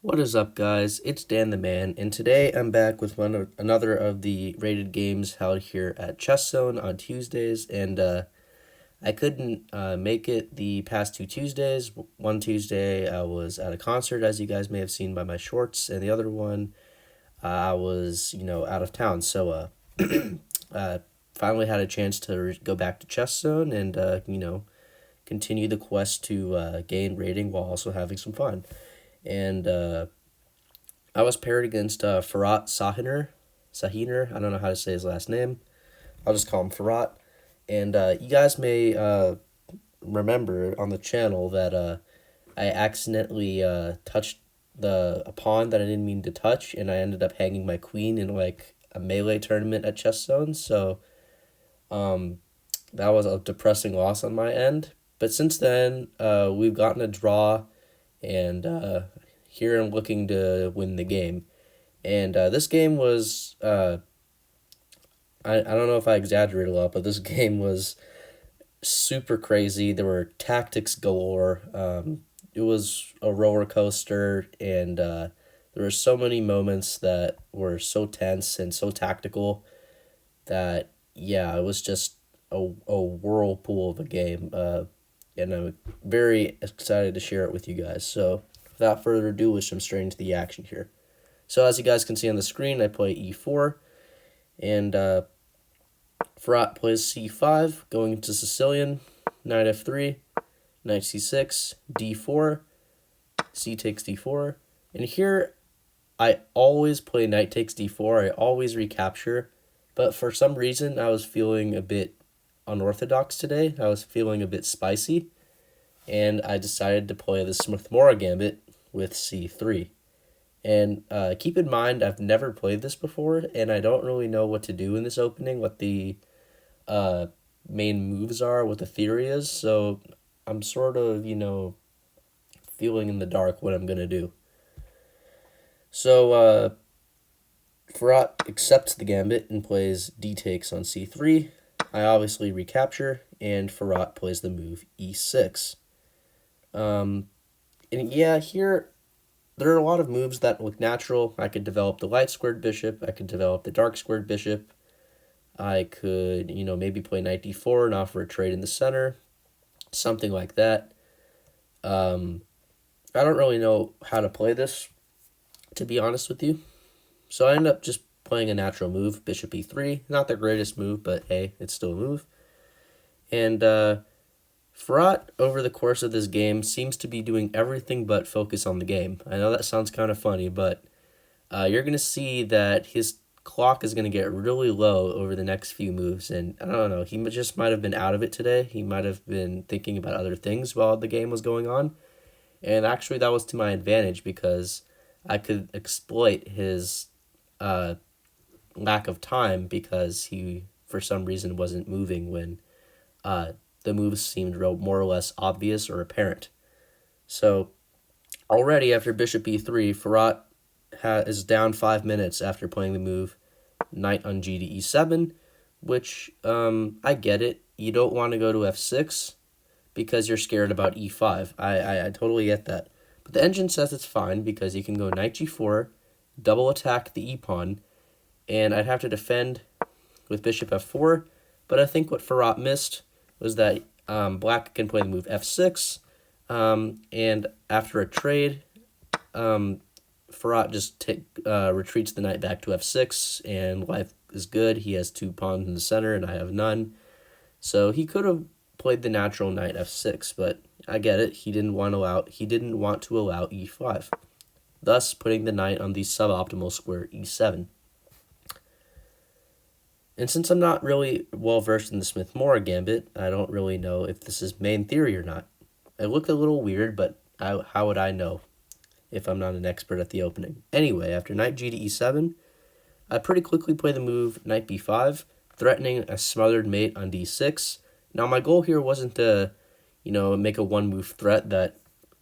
What is up, guys? It's Dan the Man, and today I'm back with another of the rated games held here at Chess Zone on Tuesdays. And I couldn't make it the past two Tuesdays. One Tuesday I was at a concert, as you guys may have seen by my shorts, and the other one I was, out of town. So uh, finally had a chance to go back to Chess Zone and continue the quest to gain rating while also having some fun. And I was paired against Firat Sahiner. Sahiner, I don't know how to say his last name. I'll just call him Firat. And you guys may remember on the channel that I accidentally touched a pawn that I didn't mean to touch, and I ended up hanging my queen in like a melee tournament at Chess Zone. So um, that was a depressing loss on my end. But since then, we've gotten a draw, and here I'm looking to win the game. And this game was, I don't know if I exaggerated a lot, but this game was super crazy. There were tactics galore. It was a roller coaster, and there were so many moments that were so tense and so tactical that, yeah, it was just a whirlpool of a game. And I'm very excited to share it with you guys. So, without further ado, let's jump straight into the action here. So, as you guys can see on the screen, I play e4, and Firat plays c5, going into Sicilian, knight f3, knight c6, d4, c takes d4, and here I always play knight takes d4, I always recapture, but for some reason I was feeling a bit unorthodox today, I was feeling a bit spicy, and I decided to play the Smith-Morra gambit with c3. And keep in mind, I've never played this before, and I don't really know what to do in this opening, what the uh, main moves are, what the theory is. So I'm sort of, feeling in the dark what I'm going to do. So Firat accepts the gambit and plays d takes on c3. I obviously recapture, and Firat plays the move e6. Um, and yeah, here there are a lot of moves that look natural. I could develop the light squared bishop. I could develop the dark squared bishop. I could, maybe play knight d4 and offer a trade in the center. Something like that. Um, I don't really know how to play this, to be honest with you. So I end up just playing a natural move, bishop e3. Not the greatest move, but hey, it's still a move. And Firat, over the course of this game, seems to be doing everything but focus on the game. I know that sounds kind of funny, but you're going to see that his clock is going to get really low over the next few moves. And I don't know, he just might have been out of it today. He might have been thinking about other things while the game was going on. And actually, that was to my advantage because I could exploit his uh, lack of time because he, for some reason, wasn't moving when the moves seemed more or less obvious or apparent. So already after bishop e3, Firat is down 5 minutes after playing the move knight on g to e7, which I get it. You don't want to go to f6 because you're scared about e5. I totally get that. But the engine says it's fine because you can go knight g4, double attack the e-pawn, and I'd have to defend with bishop f4. But I think what Firat missed was that black can play the move f6, and after a trade, Firat just retreats the knight back to f6, and life is good. He has two pawns in the center, and I have none. So he could have played the natural knight f6, but I get it. He didn't want to allow e5, thus putting the knight on the suboptimal square e7. And since I'm not really well versed in the Smith-Morra gambit, I don't really know if this is main theory or not. It looked a little weird, but how would I know if I'm not an expert at the opening? Anyway, after knight g to e7, I pretty quickly play the move knight b5, threatening a smothered mate on d6. Now, my goal here wasn't to, make a one-move threat that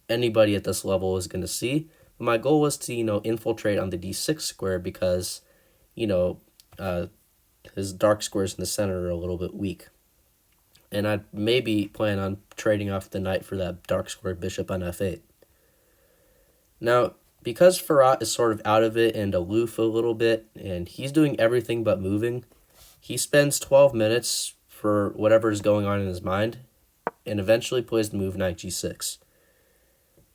anybody at this level is going to see. But my goal was to, infiltrate on the d6 square because, his dark squares in the center are a little bit weak. And I'd maybe plan on trading off the knight for that dark square bishop on f8. Now, because Firat is sort of out of it and aloof a little bit, and he's doing everything but moving, he spends 12 minutes for whatever is going on in his mind, and eventually plays the move knight g6.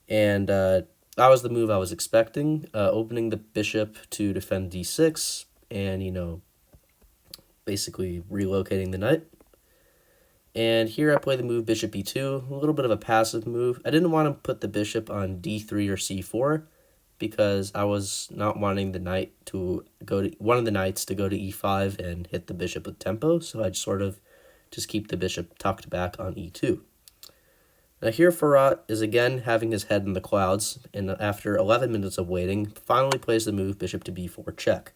And that was the move I was expecting, opening the bishop to defend d6, and, basically relocating the knight. And here I play the move bishop e2, a little bit of a passive move. I didn't want to put the bishop on d3 or c4 because I was not wanting the knight to go to one of the knights to go to e5 and hit the bishop with tempo, so I'd sort of just keep the bishop tucked back on e2. Now here Firat is again having his head in the clouds, and after 11 minutes of waiting, finally plays the move bishop to b4 check.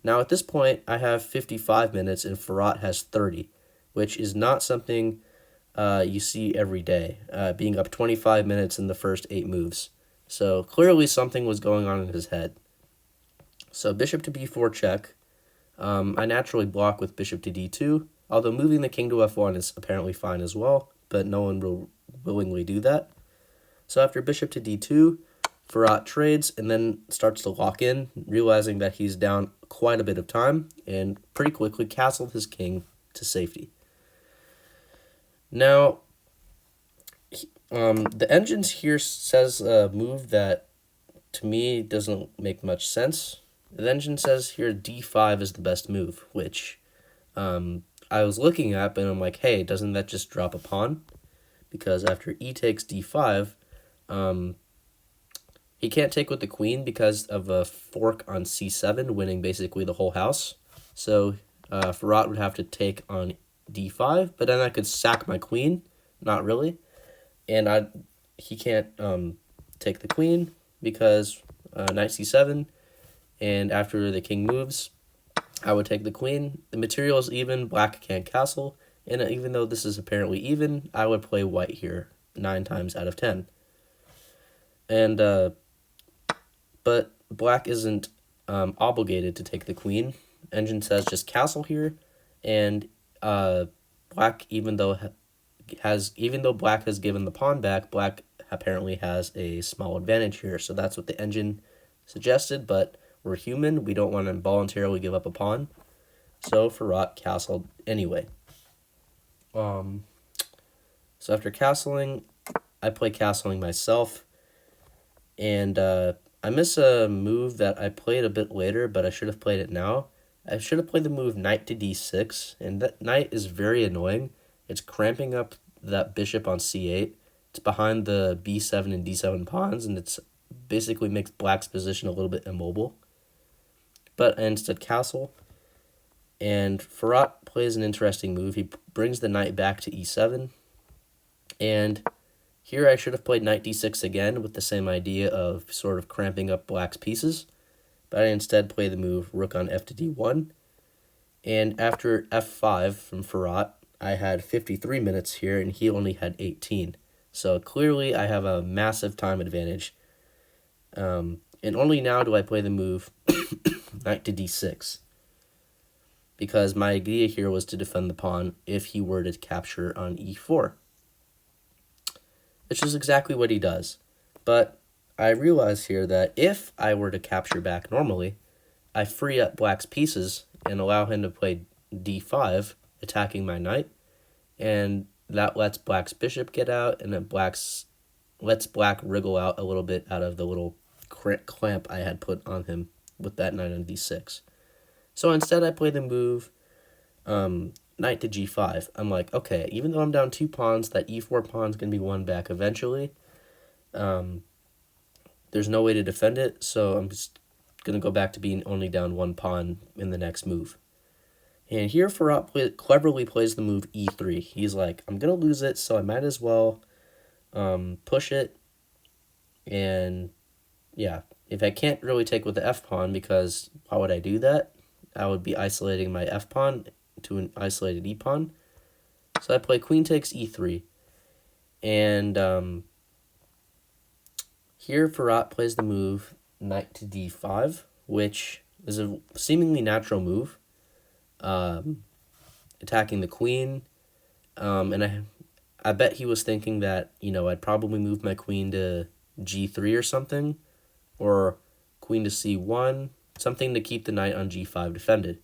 Now at this point, I have 55 minutes and Firat has 30, which is not something you see every day, being up 25 minutes in the first 8 moves. So clearly something was going on in his head. So bishop to b4 check. I naturally block with bishop to d2, although moving the king to f1 is apparently fine as well, but no one will willingly do that. So after bishop to d2, Firat trades and then starts to lock in, realizing that he's down quite a bit of time, and pretty quickly castled his king to safety. Now, the engines here says a move that to me doesn't make much sense. The engine says here d5 is the best move, which I was looking at, and I'm like, hey, doesn't that just drop a pawn? Because after e takes d5, he can't take with the queen because of a fork on c7, winning basically the whole house. So Firat would have to take on d5, but then I could sack my queen. Not really. And he can't take the queen because knight c7, and after the king moves, I would take the queen. The material is even, black can't castle, and even though this is apparently even, I would play white here 9 times out of 10. And but black isn't obligated to take the queen. Engine says just castle here, and black, even though black has given the pawn back, black apparently has a small advantage here. So that's what the engine suggested, but we're human. We don't want to voluntarily give up a pawn. So Firat castled anyway. So after castling, I play castling myself, and I miss a move that I played a bit later, but I should have played it now. I should have played the move knight to d6, and that knight is very annoying. It's cramping up that bishop on c8. It's behind the b7 and d7 pawns, and it's basically makes black's position a little bit immobile. But I instead castle, and Firat plays an interesting move. He brings the knight back to e7, and here I should have played knight d6 again with the same idea of sort of cramping up black's pieces, but I instead play the move rook on f to d1, and after f5 from Firat, I had 53 minutes here, and he only had 18. So clearly I have a massive time advantage, and only now do I play the move knight to d6, because my idea here was to defend the pawn if he were to capture on e4, which is exactly what he does. But I realize here that if I were to capture back normally, I free up black's pieces and allow him to play d5, attacking my knight, and that lets black's bishop get out, and then lets black wriggle out a little bit out of the little clamp I had put on him with that knight on d6. So instead I play the move knight to g5. I'm like, okay, even though I'm down 2 pawns, that e4 pawn's going to be won back eventually. There's no way to defend it, so I'm just going to go back to being only down 1 pawn in the next move. And here Firat cleverly plays the move e3. He's like, I'm going to lose it, so I might as well push it. And yeah, if I can't really take with the f-pawn, because why would I do that? I would be isolating my f-pawn to an isolated e-pawn. So I play queen takes e3. And here Firat plays the move knight to d5, which is a seemingly natural move, attacking the queen. And I bet he was thinking that, I'd probably move my queen to g3 or something, or queen to c1, something to keep the knight on g5 defended.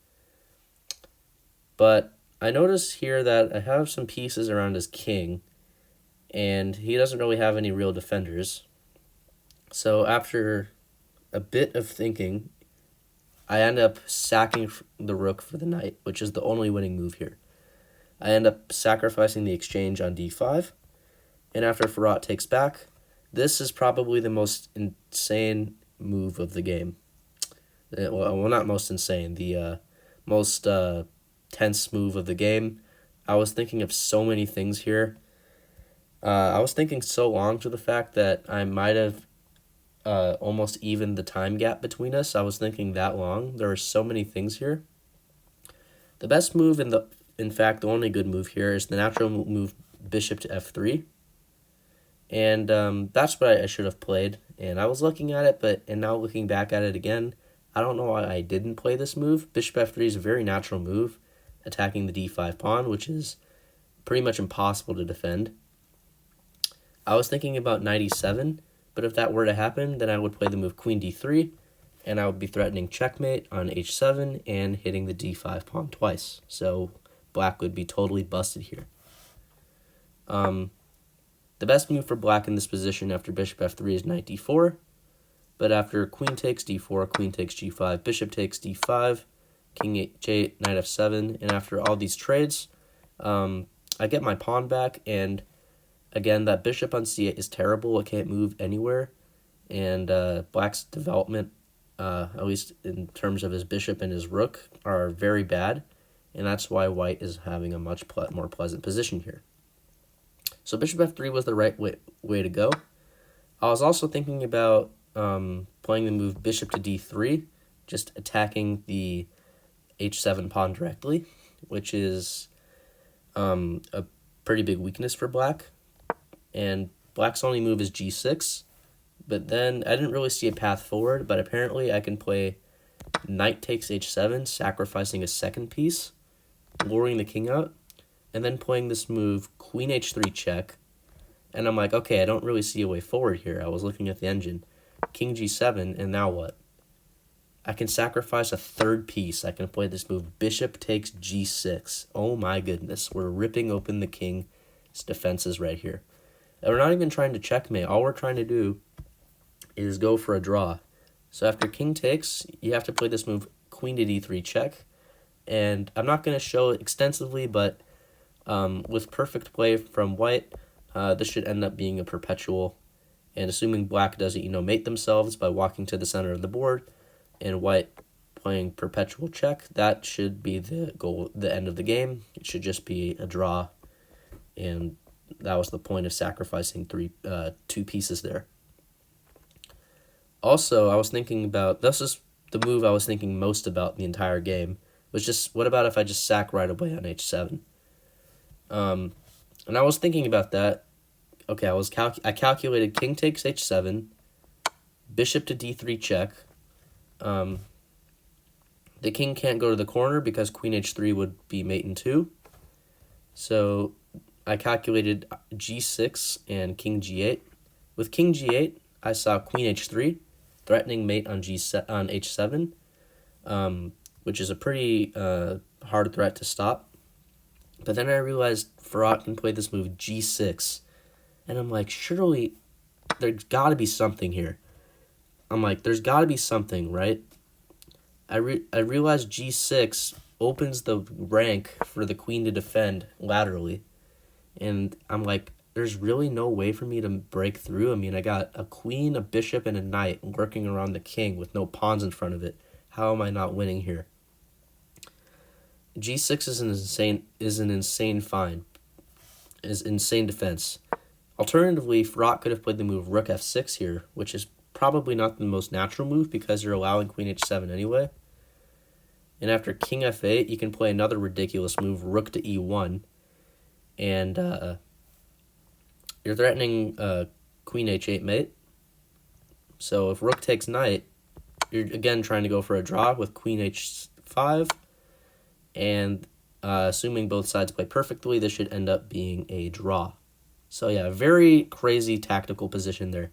But I notice here that I have some pieces around his king, and he doesn't really have any real defenders. So after a bit of thinking, I end up sacking the rook for the knight, which is the only winning move here. I end up sacrificing the exchange on d5, and after Firat takes back, this is probably the most insane move of the game. Well, not most insane, the most tense move of the game. I was thinking of so many things here. I was thinking so long to the fact that I might have almost evened the time gap between us. I was thinking that long. There are so many things here. The best move, in fact, the only good move here is the natural move bishop to f3. And that's what I should have played. And I was looking at it, and now looking back at it again, I don't know why I didn't play this move. Bishop f3 is a very natural move, attacking the d5 pawn, which is pretty much impossible to defend. I was thinking about knight e7, but if that were to happen, then I would play the move queen d3, and I would be threatening checkmate on h7 and hitting the d5 pawn twice. So black would be totally busted here. The best move for black in this position after bishop f3 is knight d4, but after queen takes d4, queen takes g5, bishop takes d5, king h8, knight f7, and after all these trades, I get my pawn back, and again, that bishop on c8 is terrible. It can't move anywhere, and black's development, at least in terms of his bishop and his rook, are very bad, and that's why white is having a much more pleasant position here. So bishop f3 was the right way to go. I was also thinking about playing the move bishop to d3, just attacking the h7 pawn directly, which is a pretty big weakness for black. And black's only move is g6, but then I didn't really see a path forward, but apparently I can play knight takes h7, sacrificing a second piece, luring the king out, and then playing this move queen h3 check. And I'm like, okay, I don't really see a way forward here. I was looking at the engine. King g7, and now what? I can sacrifice a third piece. I can play this move bishop takes g6. Oh my goodness, we're ripping open the king's defenses right here. And we're not even trying to checkmate. All we're trying to do is go for a draw. So after king takes, you have to play this move queen to d3 check. And I'm not going to show it extensively, but with perfect play from white, this should end up being a perpetual. And assuming black doesn't, mate themselves by walking to the center of the board, and white playing perpetual check, that should be the goal, the end of the game. It should just be a draw, and that was the point of sacrificing two pieces there. Also, I was thinking about, this is the move I was thinking most about the entire game, was just, what about if I just sack right away on h7? And I was thinking about that. Okay, I calculated king takes h7, bishop to d3 check. The king can't go to the corner because queen h3 would be mate in 2. So I calculated g6 and king g8. With king g8, I saw queen h3, threatening mate on h7, which is a pretty hard threat to stop. But then I realized Firat can play this move g6, and I'm like, surely there's got to be something here. I'm like, there's got to be something, right? I realized g6 opens the rank for the queen to defend laterally, and I'm like, there's really no way for me to break through. I mean, I got a queen, a bishop, and a knight working around the king with no pawns in front of it. How am I not winning here? g6 is an insane defense. Alternatively, Firat could have played the move rook f6 here, which is probably not the most natural move because you're allowing queen h7 anyway. And after king f8, you can play another ridiculous move, rook to e1, and you're threatening queen h8 mate. So if rook takes knight, you're again trying to go for a draw with queen h5, and assuming both sides play perfectly, this should end up being a draw. So yeah, very crazy tactical position there.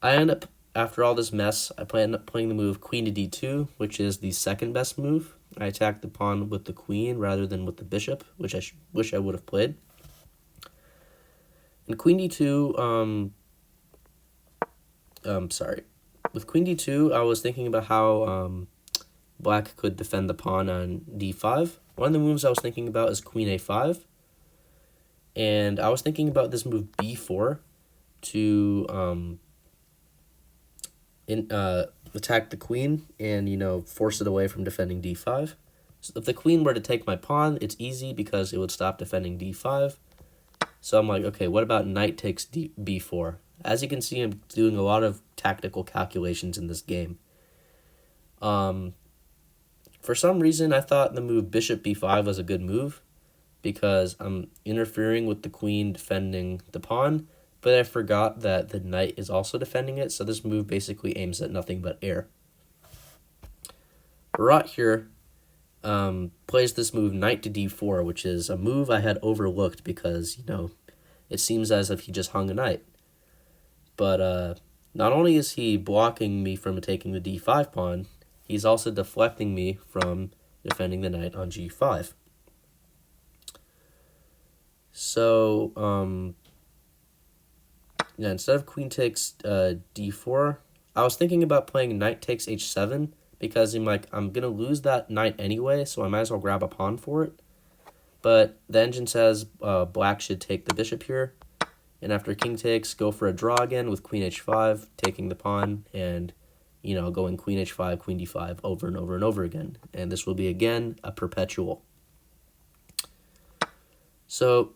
I end up after all this mess, I plan up playing the move queen to d2, which is the second best move. I attack the pawn with the queen rather than with the bishop, which I wish I would have played. And queen d2, sorry. With queen d2, I was thinking about how black could defend the pawn on d5. One of the moves I was thinking about is queen a5. And I was thinking about this move b4 to attack the queen and, force it away from defending d5. So if the queen were to take my pawn, it's easy because it would stop defending d5. So I'm like, okay, what about knight takes b4? As you can see, I'm doing a lot of tactical calculations in this game. For some reason, I thought the move bishop b5 was a good move because I'm interfering with the queen defending the pawn, but I forgot that the knight is also defending it, so this move basically aims at nothing but air. Firat here plays this move knight to d4, which is a move I had overlooked because, it seems as if he just hung a knight. But not only is he blocking me from taking the d5 pawn, he's also deflecting me from defending the knight on g5. So, instead of queen takes d4, I was thinking about playing knight takes h7 because I'm going to lose that knight anyway, so I might as well grab a pawn for it. But the engine says black should take the bishop here. And after king takes, go for a draw again with queen h5, taking the pawn, and, going queen h5, queen d5 over and over and over again. And this will be, again, a perpetual. So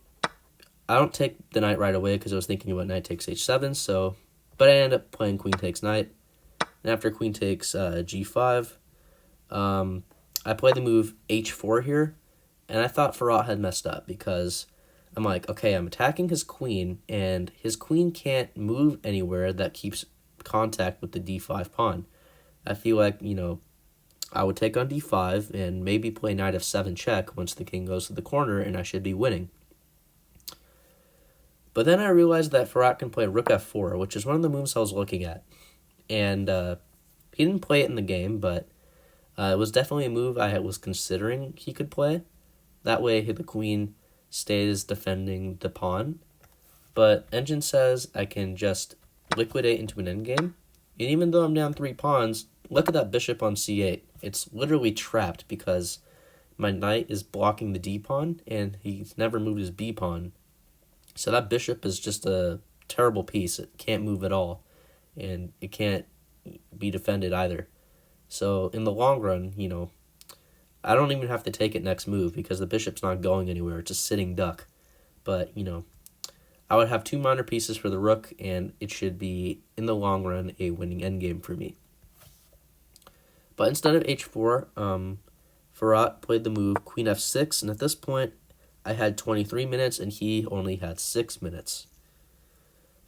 I don't take the knight right away because I was thinking about knight takes h7, but I end up playing queen takes knight. And after queen takes g5, I play the move h4 here, and I thought Firat had messed up because I'm like, okay, I'm attacking his queen, and his queen can't move anywhere that keeps contact with the d5 pawn. I feel like, I would take on d5 and maybe play knight f7 check once the king goes to the corner, and I should be winning. But then I realized that Firat can play rook f4, which is one of the moves I was looking at. And he didn't play it in the game, but it was definitely a move I was considering he could play. That way the queen stays defending the pawn. But engine says I can just liquidate into an endgame. And even though I'm down 3 pawns, look at that bishop on c8. It's literally trapped because my knight is blocking the d pawn, and he's never moved his b pawn. So that bishop is just a terrible piece. It can't move at all, and it can't be defended either. So in the long run, I don't even have to take it next move because the bishop's not going anywhere. It's a sitting duck. But, I would have 2 minor pieces for the rook, and it should be, in the long run, a winning endgame for me. But instead of h4, Firat played the move queen f6, and at this point, I had 23 minutes, and he only had 6 minutes.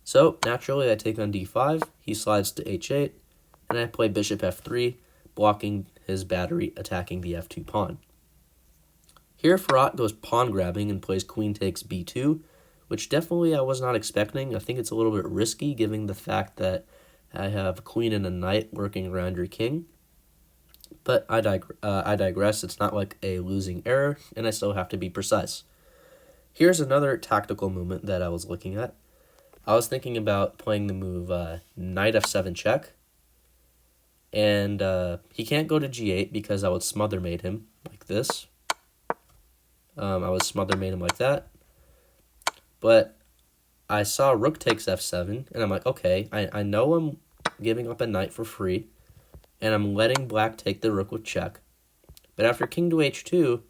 So, naturally, I take on d5, he slides to h8, and I play bishop f3, blocking his battery, attacking the f2 pawn. Here, Firat goes pawn grabbing and plays queen takes b2, which definitely I was not expecting. I think it's a little bit risky, given the fact that I have a queen and a knight working around your king. But I digress. It's not like a losing error, and I still have to be precise. Here's another tactical movement that I was looking at. I was thinking about playing the move knight f7 check. And he can't go to g8 because I would smother mate him like this. I would smother mate him like that. But I saw rook takes f7, and I'm like, okay, I know I'm giving up a knight for free, and I'm letting black take the rook with check. But after king to h2,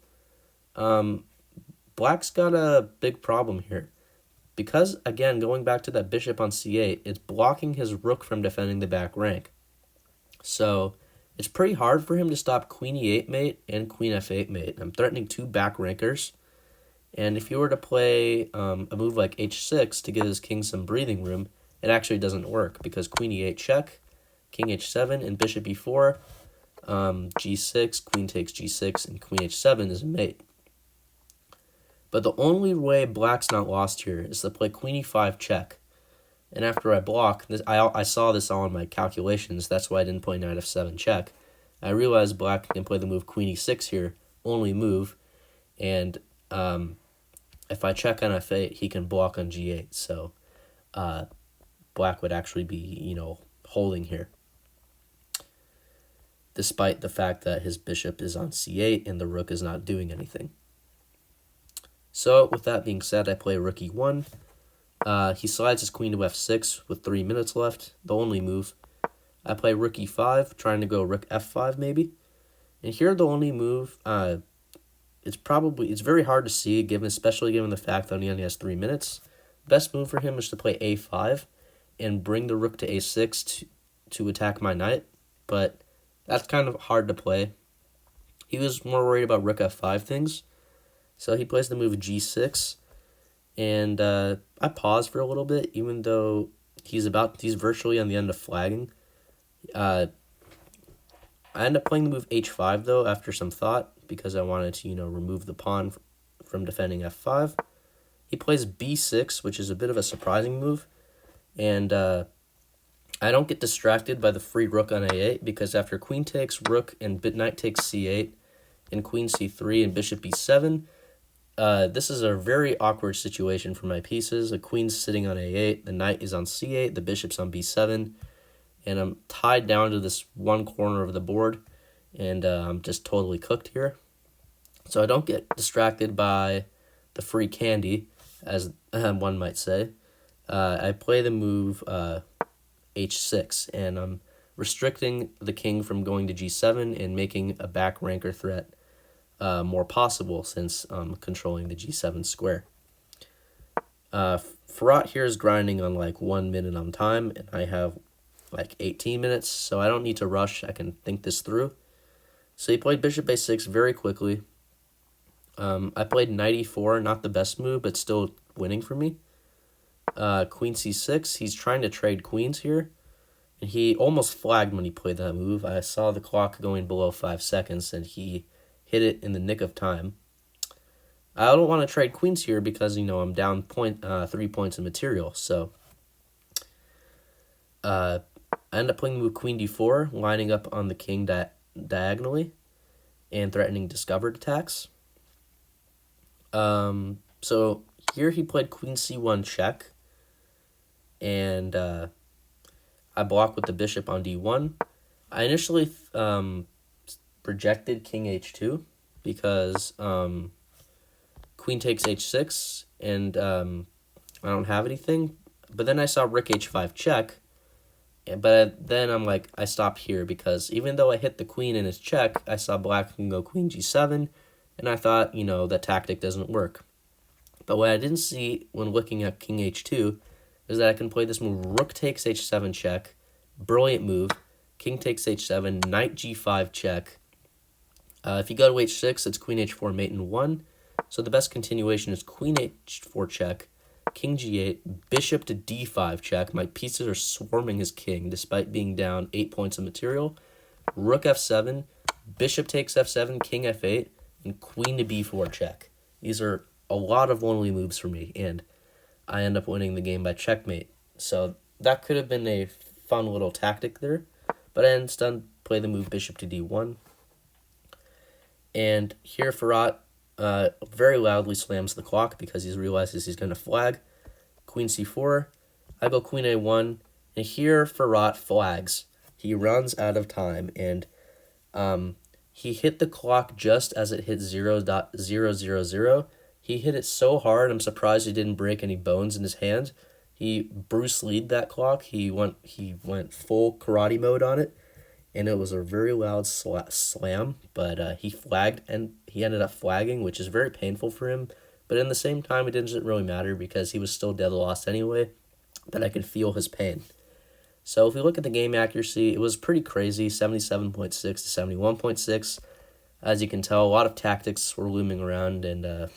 black's got a big problem here. Because, again, going back to that bishop on c8, it's blocking his rook from defending the back rank. So it's pretty hard for him to stop queen e8 mate and queen f8 mate. I'm threatening 2 back rankers. And if you were to play a move like h6 to give his king some breathing room, it actually doesn't work because queen e8 check, king h7, and bishop e4, g6, queen takes g6, and queen h7 is a mate. But the only way black's not lost here is to play queen e5 check. And after I block, I saw this all in my calculations. That's why I didn't play knight f7 check. I realized black can play the move queen e6 here, only move, and if I check on f8, he can block on g8. So black would actually be, holding here, despite the fact that his bishop is on c8 and the rook is not doing anything. So with that being said, I play rook e1. He slides his queen to f6 with 3 minutes left, the only move. I play rook e5, trying to go rook f5 maybe. And here the only move, it's very hard to see, especially given the fact that he only has 3 minutes. Best move for him is to play a5 and bring the rook to a6 to attack my knight, but that's kind of hard to play. He was more worried about rook f5 things, so he plays the move g6, and I pause for a little bit, even though he's virtually on the end of flagging. I end up playing the move h5 though after some thought, because I wanted to remove the pawn from defending f5. He plays b6, which is a bit of a surprising move, and I don't get distracted by the free rook on a8, because after queen takes rook and knight takes c8 and queen c3 and bishop b7, this is a very awkward situation for my pieces. The queen's sitting on a8, the knight is on c8, the bishop's on b7, and I'm tied down to this one corner of the board, and I'm just totally cooked here. So I don't get distracted by the free candy, as one might say. I play the move h6, and I'm restricting the king from going to g7 and making a back ranker threat more possible, since I'm controlling the g7 square. Firat here is grinding on like 1 minute on time, and I have like 18 minutes, so I don't need to rush. I can think this through. So he played bishop a6 very quickly. I played knight e4, not the best move, but still winning for me. Queen c6, he's trying to trade queens here, and he almost flagged when he played that move. I saw the clock going below 5 seconds, and he hit it in the nick of time. I don't want to trade queens here because, I'm down 3 points in material, so I end up playing the move queen d4, lining up on the king diagonally and threatening discovered attacks. So here he played queen c1 check, and I block with the bishop on d1. I initially rejected king h2 because queen takes h6, and I don't have anything. But then I saw rook h5 check, but then I'm like, I stopped here, because even though I hit the queen in his check, I saw black can go queen g7, and I thought, that tactic doesn't work. But what I didn't see when looking at king h2 is that I can play this move rook takes h7 check, brilliant move, king takes h7, knight g5 check. If you go to h6, it's queen h4 mate in 1. So the best continuation is queen h4 check, king g8, bishop to d5 check. My pieces are swarming his king despite being down 8 points of material. Rook f7, bishop takes f7, king f8, and queen to b4 check. These are a lot of lonely moves for me, and I end up winning the game by checkmate. So that could have been a fun little tactic there, but I instead play the move bishop to d1. And here Firat very loudly slams the clock because he realizes he's going to flag. Queen c4, I go queen a1, and here Firat flags. He runs out of time, and he hit the clock just as it hit 0.000. He hit it so hard, I'm surprised he didn't break any bones in his hand. He Bruce Lee'd that clock. He went full karate mode on it, and it was a very loud slam, but he flagged, and he ended up flagging, which is very painful for him. But in the same time, it didn't really matter because he was still dead lost anyway, but I could feel his pain. So if we look at the game accuracy, it was pretty crazy, 77.6 to 71.6. As you can tell, a lot of tactics were looming around, and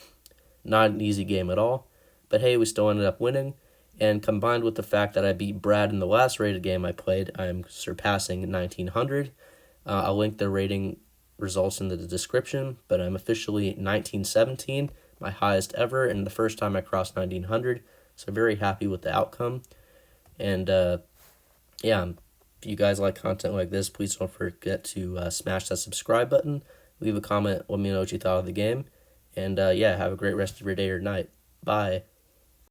not an easy game at all. But hey, we still ended up winning. And combined with the fact that I beat Brad in the last rated game I played, I'm surpassing 1900. I'll link the rating results in the description, but I'm officially 1917, my highest ever, and the first time I crossed 1900. So very happy with the outcome. And yeah, if you guys like content like this, please don't forget to smash that subscribe button, leave a comment, let me know what you thought of the game, and yeah, have a great rest of your day or night. Bye.